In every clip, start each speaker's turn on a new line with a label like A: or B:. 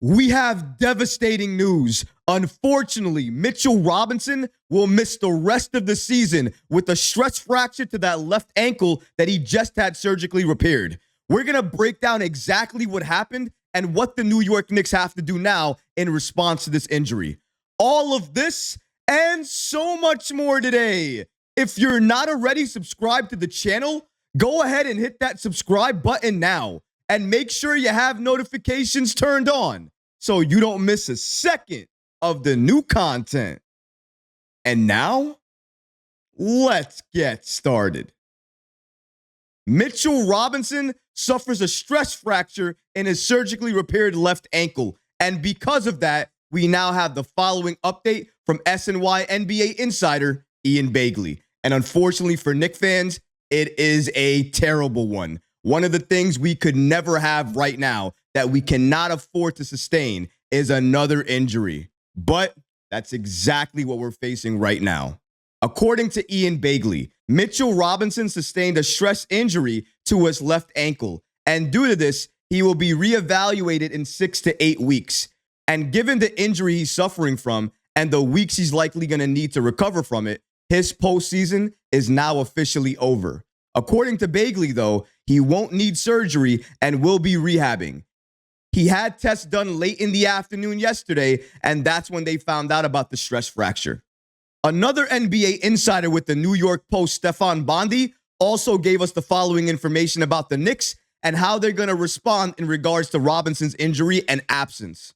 A: We have devastating news. Unfortunately, Mitchell Robinson will miss the rest of the season with a stress fracture to that left ankle that he just had surgically repaired. We're going to break down exactly what happened and what the New York Knicks have to do now in response to this injury. All of this and so much more today. If you're not already subscribed to the channel, go ahead and hit that subscribe button now. And make sure you have notifications turned on so you don't miss a second of the new content. And now, let's get started. Mitchell Robinson suffers a stress fracture in his surgically repaired left ankle. And because of that, we now have the following update from SNY NBA insider Ian Begley. And unfortunately for Knicks fans, it is a terrible one. One of the things we could never have right now that we cannot afford to sustain is another injury. But that's exactly what we're facing right now. According to Ian Begley, Mitchell Robinson sustained a stress injury to his left ankle. And due to this, he will be reevaluated in 6 to 8 weeks. And given the injury he's suffering from and the weeks he's likely going to need to recover from it, his postseason is now officially over. According to Begley, though, he won't need surgery and will be rehabbing. He had tests done late in the afternoon yesterday, and that's when they found out about the stress fracture. Another NBA insider with the New York Post, Stefan Bondy, also gave us the following information about the Knicks and how they're going to respond in regards to Robinson's injury and absence.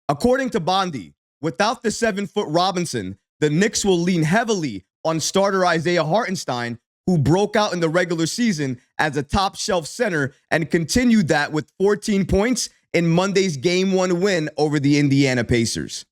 A: According to Bondy, without the 7-foot Robinson, the Knicks will lean heavily on starter Isaiah Hartenstein, who broke out in the regular season as a top shelf center and continued that with 14 points in Monday's Game 1 win over the Indiana Pacers.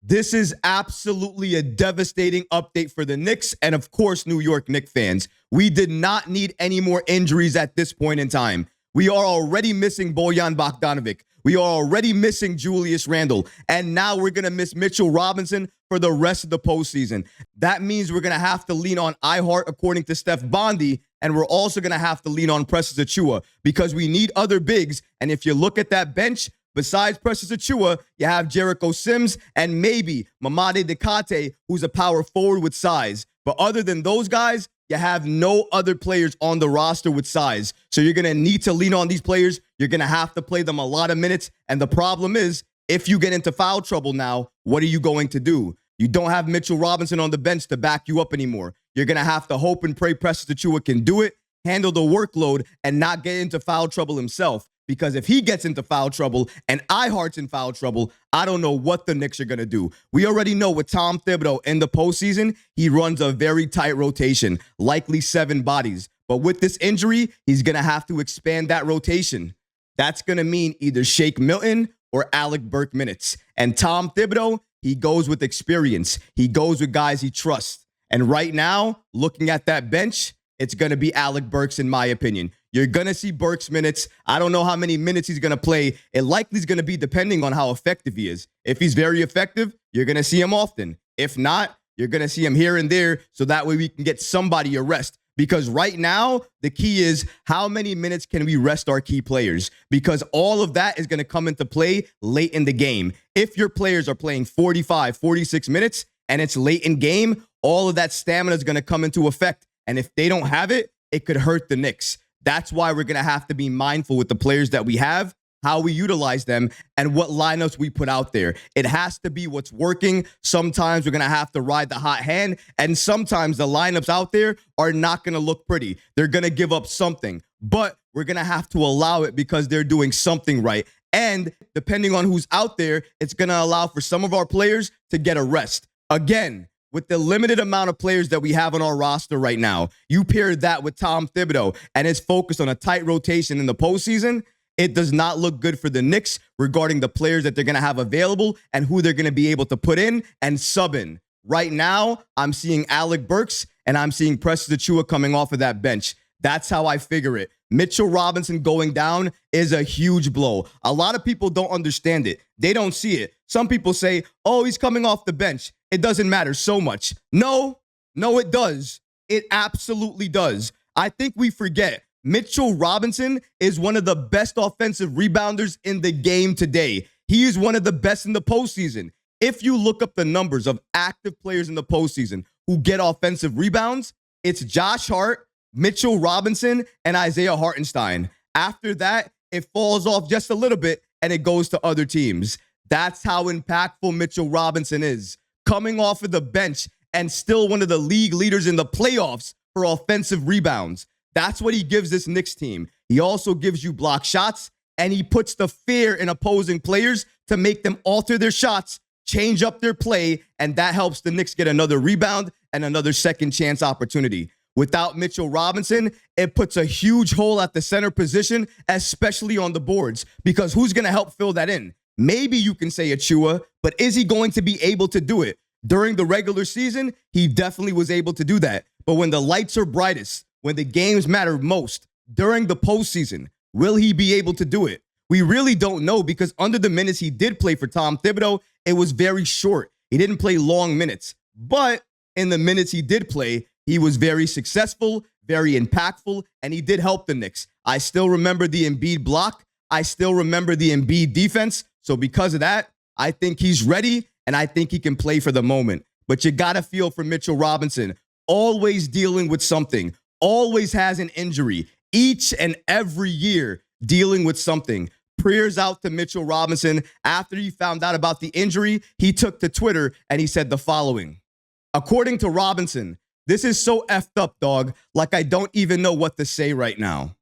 A: This is absolutely a devastating update for the Knicks and, of course, New York Knicks fans. We did not need any more injuries at this point in time. We are already missing Bojan Bogdanovic. We are already missing Julius Randle. And now we're going to miss Mitchell Robinson for the rest of the postseason. That means we're going to have to lean on iHeart, according to Steph Bondy, and we're also going to have to lean on Precious Achuwia because we need other bigs. And if you look at that bench, besides Precious Achuwia, you have Jericho Sims and maybe Mamadi Diakate, who's a power forward with size. But other than those guys, you have no other players on the roster with size. So you're going to need to lean on these players. You're going to have to play them a lot of minutes. And the problem is, if you get into foul trouble now, what are you going to do? You don't have Mitchell Robinson on the bench to back you up anymore. You're going to have to hope and pray Precious Achuwia can do it, handle the workload, and not get into foul trouble himself. Because if he gets into foul trouble and iHeart's in foul trouble, I don't know what the Knicks are going to do. We already know with Tom Thibodeau in the postseason, he runs a very tight rotation, likely 7 bodies. But with this injury, he's going to have to expand that rotation. That's going to mean either Shake Milton or Alec Burks minutes. And Tom Thibodeau, he goes with experience. He goes with guys he trusts. And right now, looking at that bench, it's going to be Alec Burks, in my opinion. You're going to see Burks minutes. I don't know how many minutes he's going to play. It likely is going to be depending on how effective he is. If he's very effective, you're going to see him often. If not, you're going to see him here and there so that way we can get somebody a rest. Because right now, the key is how many minutes can we rest our key players? Because all of that is going to come into play late in the game. If your players are playing 45, 46 minutes and it's late in game, all of that stamina is going to come into effect. And if they don't have it, it could hurt the Knicks. That's why we're going to have to be mindful with the players that we have, how we utilize them, and what lineups we put out there. It has to be what's working. Sometimes we're going to have to ride the hot hand, and sometimes the lineups out there are not going to look pretty. They're going to give up something, but we're going to have to allow it because they're doing something right. And depending on who's out there, it's going to allow for some of our players to get a rest. Again, with the limited amount of players that we have on our roster right now, you pair that with Tom Thibodeau and his focus on a tight rotation in the postseason, it does not look good for the Knicks regarding the players that they're going to have available and who they're going to be able to put in and sub in. Right now, I'm seeing Alec Burks and I'm seeing Precious Achuwia coming off of that bench. That's how I figure it. Mitchell Robinson going down is a huge blow. A lot of people don't understand it. They don't see it. Some people say, oh, he's coming off the bench. It doesn't matter so much. No, it does. It absolutely does. I think we forget Mitchell Robinson is one of the best offensive rebounders in the game today. He is one of the best in the postseason. If you look up the numbers of active players in the postseason who get offensive rebounds, it's Josh Hart, Mitchell Robinson, and Isaiah Hartenstein. After that, it falls off just a little bit and it goes to other teams. That's how impactful Mitchell Robinson is. Coming off of the bench and still one of the league leaders in the playoffs for offensive rebounds. That's what he gives this Knicks team. He also gives you block shots, and he puts the fear in opposing players to make them alter their shots, change up their play, and that helps the Knicks get another rebound and another second chance opportunity. Without Mitchell Robinson, it puts a huge hole at the center position, especially on the boards, because who's going to help fill that in? Maybe you can say Achuwia, but is he going to be able to do it? During the regular season, he definitely was able to do that. But when the lights are brightest, when the games matter most, during the postseason, will he be able to do it? We really don't know, because under the minutes he did play for Tom Thibodeau, it was very short. He didn't play long minutes. But in the minutes he did play, he was very successful, very impactful, and he did help the Knicks. I still remember the Embiid block. I still remember the Embiid defense. So because of that, I think he's ready, and I think he can play for the moment. But you got to feel for Mitchell Robinson. Always dealing with something. Always has an injury. Each and every year dealing with something. Prayers out to Mitchell Robinson. After he found out about the injury, he took to Twitter and he said the following. According to Robinson, this is so effed up, dog. Like I don't even know what to say right now.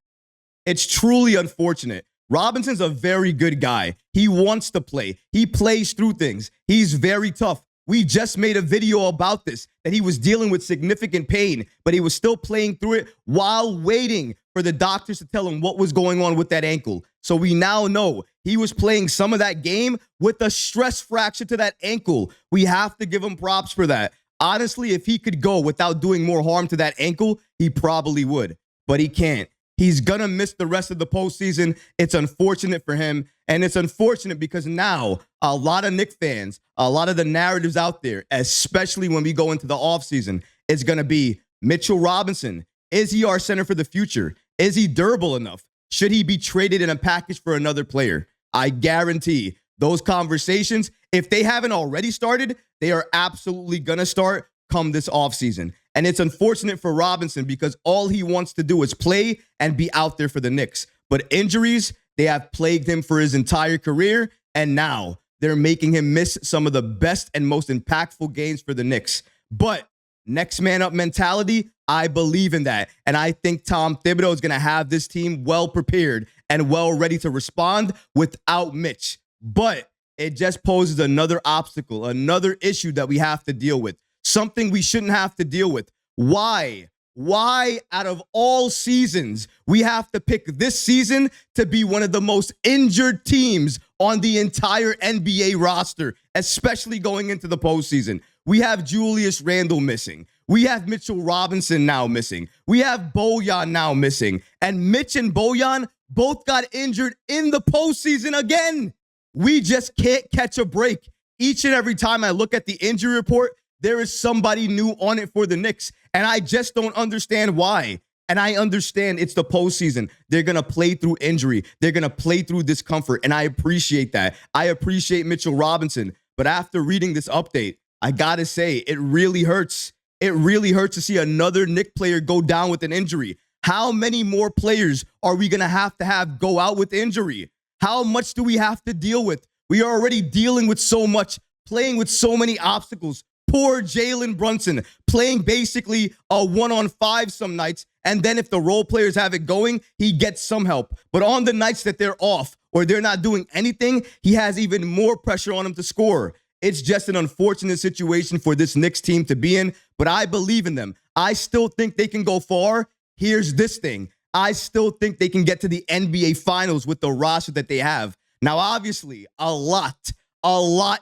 A: It's truly unfortunate. Robinson's a very good guy. He wants to play. He plays through things. He's very tough. We just made a video about this, that he was dealing with significant pain, but he was still playing through it while waiting for the doctors to tell him what was going on with that ankle. So we now know he was playing some of that game with a stress fracture to that ankle. We have to give him props for that. Honestly, if he could go without doing more harm to that ankle, he probably would, but he can't. He's going to miss the rest of the postseason. It's unfortunate for him, and it's unfortunate because now a lot of Knicks fans, a lot of the narratives out there, especially when we go into the offseason, is going to be Mitchell Robinson. Is he our center for the future? Is he durable enough? Should he be traded in a package for another player? I guarantee those conversations, if they haven't already started, they are absolutely going to start come this offseason. And it's unfortunate for Robinson because all he wants to do is play and be out there for the Knicks. But injuries, they have plagued him for his entire career, and now they're making him miss some of the best and most impactful games for the Knicks. But next man up mentality, I believe in that. And I think Tom Thibodeau is going to have this team well prepared and well ready to respond without Mitch. But it just poses another obstacle, another issue that we have to deal with. Something we shouldn't have to deal with. Why? Why, out of all seasons, we have to pick this season to be one of the most injured teams on the entire NBA roster, especially going into the postseason? We have Julius Randle missing. We have Mitchell Robinson now missing. We have Bojan now missing. And Mitch and Bojan both got injured in the postseason again. We just can't catch a break. Each and every time I look at the injury report, there is somebody new on it for the Knicks, and I just don't understand why. And I understand it's the postseason. They're going to play through injury. They're going to play through discomfort, and I appreciate that. I appreciate Mitchell Robinson. But after reading this update, I got to say, it really hurts. It really hurts to see another Knicks player go down with an injury. How many more players are we going to have go out with injury? How much do we have to deal with? We are already dealing with so much, playing with so many obstacles. Poor Jalen Brunson playing basically a 1-on-5 some nights. And then if the role players have it going, he gets some help. But on the nights that they're off or they're not doing anything, he has even more pressure on him to score. It's just an unfortunate situation for this Knicks team to be in, but I believe in them. I still think they can go far. Here's this thing. I still think they can get to the NBA Finals with the roster that they have. Now, obviously, a lot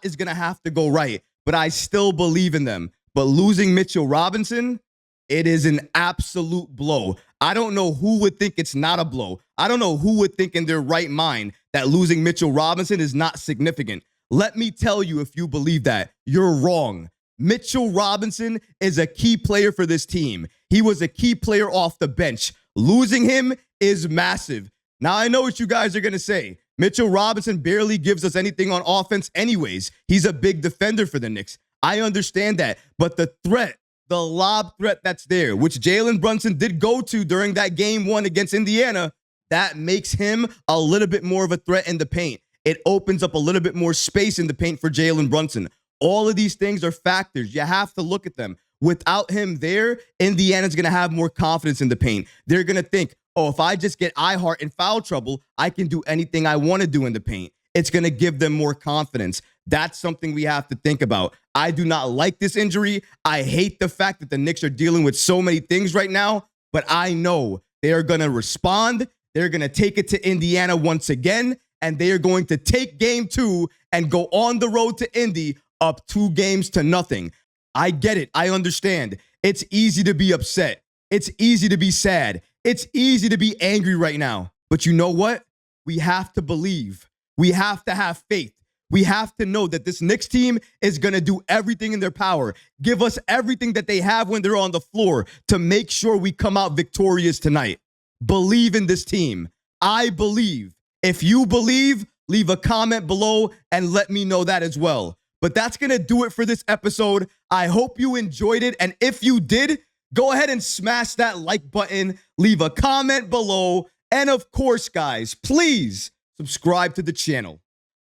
A: is going to have to go right. But I still believe in them. But losing Mitchell Robinson, it is an absolute blow. I don't know who would think it's not a blow. I don't know who would think in their right mind that losing Mitchell Robinson is not significant. Let me tell you, if you believe that, you're wrong. Mitchell Robinson is a key player for this team. He was a key player off the bench. Losing him is massive. Now, I know what you guys are going to say. Mitchell Robinson barely gives us anything on offense anyways. He's a big defender for the Knicks. I understand that. But the threat, the lob threat that's there, which Jalen Brunson did go to during that game 1 against Indiana, that makes him a little bit more of a threat in the paint. It opens up a little bit more space in the paint for Jalen Brunson. All of these things are factors. You have to look at them. Without him there, Indiana's going to have more confidence in the paint. They're going to think, oh, if I just get iHeart in foul trouble, I can do anything I want to do in the paint. It's going to give them more confidence. That's something we have to think about. I do not like this injury. I hate the fact that the Knicks are dealing with so many things right now, but I know they are going to respond. They're going to take it to Indiana once again, and they are going to take game 2 and go on the road to Indy up 2-0. I get it. I understand. It's easy to be upset. It's easy to be sad. It's easy to be angry right now. But you know what? We have to believe. We have to have faith. We have to know that this Knicks team is going to do everything in their power, give us everything that they have when they're on the floor to make sure we come out victorious tonight. Believe in this team. I believe. If you believe, leave a comment below and let me know that as well. But that's going to do it for this episode. I hope you enjoyed it. And if you did, go ahead and smash that like button, leave a comment below. And of course, guys, please subscribe to the channel.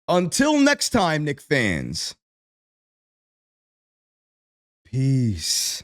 A: Until next time, Knicks fans. Peace.